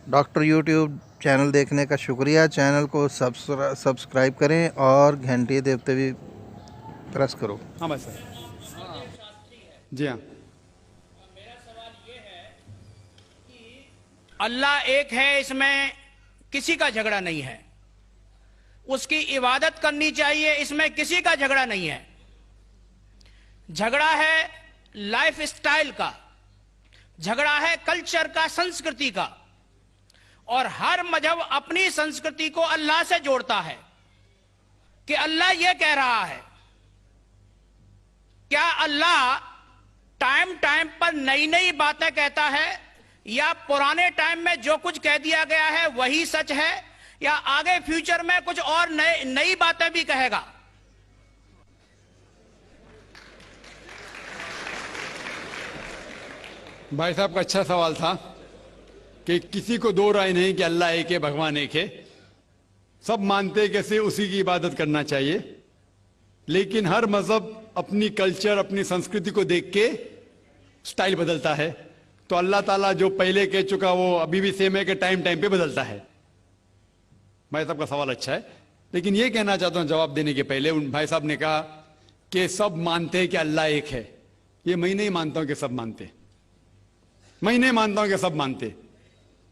Doctor YouTube channel دیکھنے کا شکریہ. چینل کو سبسکرائب کریں اور گھنٹی دیتے بھی پریس کرو. ہاں بھائی صاحب. جی ہاں. اللہ ایک ہے، اس میں کسی کا جھگڑا نہیں ہے. اس کی عبادت کرنی چاہیے، اس میں کسی کا جھگڑا نہیں ہے. جھگڑا ہے لائف سٹائل کا، جھگڑا ہے کلچر کا، سنسکرتی کا. اور ہر مذہب اپنی سنسکرتی کو اللہ سے جوڑتا ہے کہ اللہ یہ کہہ رہا ہے. کیا اللہ ٹائم پر نئی نئی باتیں کہتا ہے، یا پرانے ٹائم میں جو کچھ کہہ دیا گیا ہے وہی سچ ہے، یا آگے فیوچر میں کچھ اور نئی باتیں بھی کہے گا؟ بھائی صاحب کا اچھا سوال تھا کہ کسی کو دو رائے نہیں کہ اللہ ایک ہے، بھگوان ایک ہے. سب مانتے کیسے اسی کی عبادت کرنا چاہیے، لیکن ہر مذہب اپنی کلچر، اپنی سنسکرتی کو دیکھ کے سٹائل بدلتا ہے. تو اللہ تعالیٰ جو پہلے کہہ چکا وہ ابھی بھی سیم ہے کہ ٹائم پہ بدلتا ہے. بھائی صاحب کا سوال اچھا ہے، لیکن یہ کہنا چاہتا ہوں جواب دینے کے پہلے. ان بھائی صاحب نے کہا کہ سب مانتے ہیں کہ اللہ ایک ہے. یہ میں نہیں مانتا ہوں کہ سب مانتے، میں نہیں مانتا ہوں کہ سب مانتے.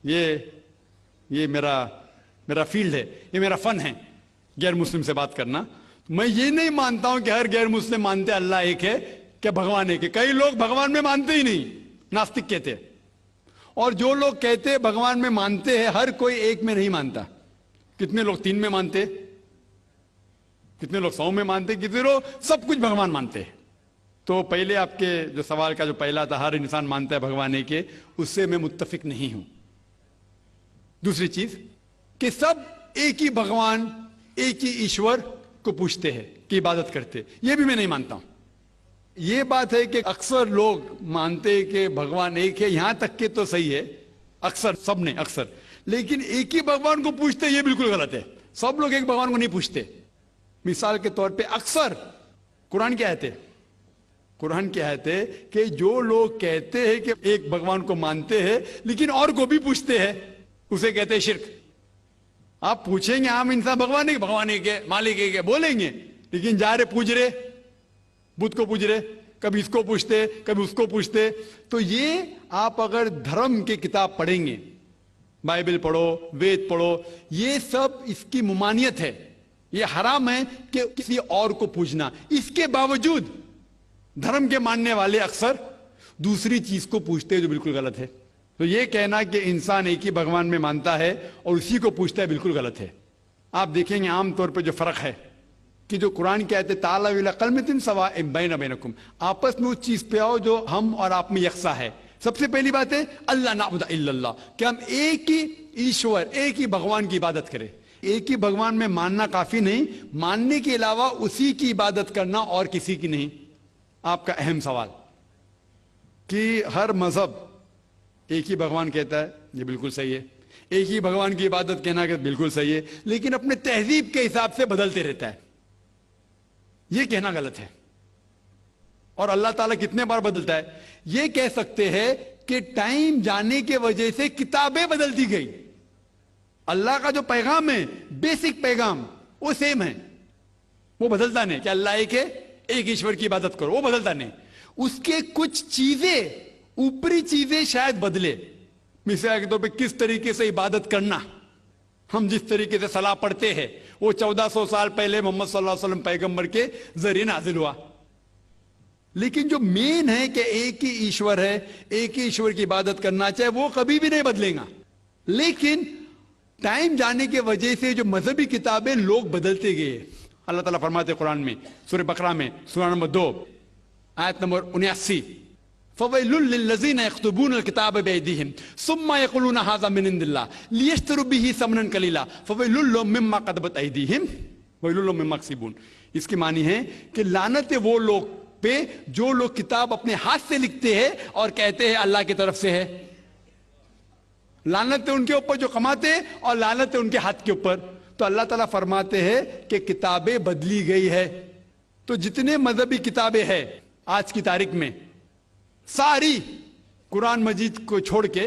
یہ میرا فیلڈ ہے، یہ میرا فن ہے غیر مسلم سے بات کرنا. میں یہ نہیں مانتا ہوں کہ ہر غیر مسلم مانتے اللہ ایک ہے، کہ بھگوان ایک ہے. کئی لوگ بھگوان میں مانتے ہی نہیں، ناستک کہتے ہیں. اور جو لوگ کہتے ہیں بھگوان میں مانتے ہیں، ہر کوئی ایک میں نہیں مانتا. کتنے لوگ 3 میں مانتے، کتنے لوگ 100 میں مانتے، کتنے لوگ سب کچھ بھگوان مانتے ہیں. تو پہلے آپ کے جو سوال کا جو پہلا تھا، ہر انسان مانتا ہے بھگوان ایک ہے، اس سے میں متفق نہیں ہوں. دوسری چیز کہ سب ایک ہی بھگوان، ایک ہی ایشور کو پوچھتے ہیں کہ عبادت کرتے، یہ بھی میں نہیں مانتا ہوں. یہ بات ہے کہ اکثر لوگ مانتے کہ بھگوان ایک ہے، یہاں تک کہ تو صحیح ہے، اکثر، سب نے اکثر. لیکن ایک ہی بھگوان کو پوچھتے یہ بالکل غلط ہے. سب لوگ ایک بھگوان کو نہیں پوچھتے. مثال کے طور پہ اکثر قرآن کیا ہے، قرآن کیا ہے کہ جو لوگ کہتے ہیں کہ ایک بھگوان کو مانتے ہیں لیکن اور کو بھی پوچھتے ہیں، اسے کہتے ہیں شرک. آپ پوچھیں گے عام انسان بھگوان ایک ہے، مالک ایک ہے بولیں گے، لیکن جا رہے پوچھ رہے، بدھ کو پوچھ رہے، کبھی اس کو پوچھتے کبھی اس کو پوچھتے. تو یہ آپ اگر دھرم کی کتاب پڑھیں گے، بائبل پڑھو، وید پڑھو، یہ سب اس کی ممانعت ہے. یہ حرام ہے کہ کسی اور کو پوچھنا. اس کے باوجود دھرم کے ماننے والے اکثر دوسری چیز کو پوچھتے ہیں جو بالکل غلط ہے. تو یہ کہنا کہ انسان ایک ہی بھگوان میں مانتا ہے اور اسی کو پوچھتا ہے بالکل غلط ہے. آپ دیکھیں گے عام طور پہ جو فرق ہے کہ جو قرآن کہتے ہیں تعالیٰ الی کلمۃ سواء بین بینکم، آپس میں اس چیز پہ آؤ جو ہم اور آپ میں یکساں ہے. سب سے پہلی بات ہے اللہ نعبد الا اللہ، کہ ہم ایک ہی ایشور، ایک ہی بھگوان کی عبادت کریں. ایک ہی بھگوان میں ماننا کافی نہیں، ماننے کے علاوہ اسی کی عبادت کرنا اور کسی کی نہیں. آپ کا اہم سوال کہ ہر مذہب ایک ہی بھگوان کہتا ہے، یہ بالکل صحیح ہے. ایک ہی بھگوان کی عبادت کہنا کہ بالکل صحیح ہے، لیکن اپنے تہذیب کے حساب سے بدلتے رہتا ہے، یہ کہنا غلط ہے. اور اللہ تعالیٰ کتنے بار بدلتا ہے؟ یہ کہہ سکتے ہیں کہ ٹائم جانے کی وجہ سے کتابیں بدلتی گئی. اللہ کا جو پیغام ہے، بیسک پیغام، وہ سیم ہے، وہ بدلتا نہیں کہ اللہ ایک ہے، ایک ایشور کی عبادت کرو، وہ بدلتا نہیں. اس کے کچھ چیزیں، اوپری چیزیں شاید بدلے. مثال کے طور پہ کس طریقے سے عبادت کرنا، ہم جس طریقے سے صلاح پڑھتے ہیں وہ 1400 سال پہلے محمد صلی اللہ علیہ وسلم پیغمبر کے ذریعے نازل ہوا. لیکن جو مین ہے کہ ایک ہی ایشور ہے، ایک ہی ایشور کی عبادت کرنا چاہے، وہ کبھی بھی نہیں بدلے گا. لیکن ٹائم جانے کی وجہ سے جو مذہبی کتابیں لوگ بدلتے گئے. اللہ تعالیٰ فرماتے قرآن میں سورہ بقرہ میں سورہ نمبر 2 آیت نمبر 79، فَوَيْلٌ لِّلَّذِينَ يَكْتُبُونَ الْكِتَابَ بِأَيْدِيهِمْ ثُمَّ يَقُولُونَ هَٰذَا مِنْ عِندِ اللَّهِ لِيَشْتَرُوا بِهِ ثَمَنًا قَلِيلًا فَوَيْلٌ لَّهُم مِّمَّا كَتَبَتْ أَيْدِيهِمْ وَوَيْلٌ لَّهُم مِّمَّا يَكْسِبُونَ. اس کی معنی ہے کہ لعنت ہے وہ لوگ پہ جو لوگ کتاب اپنے ہاتھ سے لکھتے ہیں اور کہتے ہیں اللہ کی طرف سے ہے. لعنت ہے ان کے اوپر جو کماتے ہیں اور لعنت ہے ان کے ہاتھ کے اوپر. تو اللہ تعالیٰ فرماتے ہیں کہ کتابیں بدلی گئی ہے. تو جتنے مذہبی کتابیں ہیں آج کی تاریخ میں، ساری قرآن مجید کو چھوڑ کے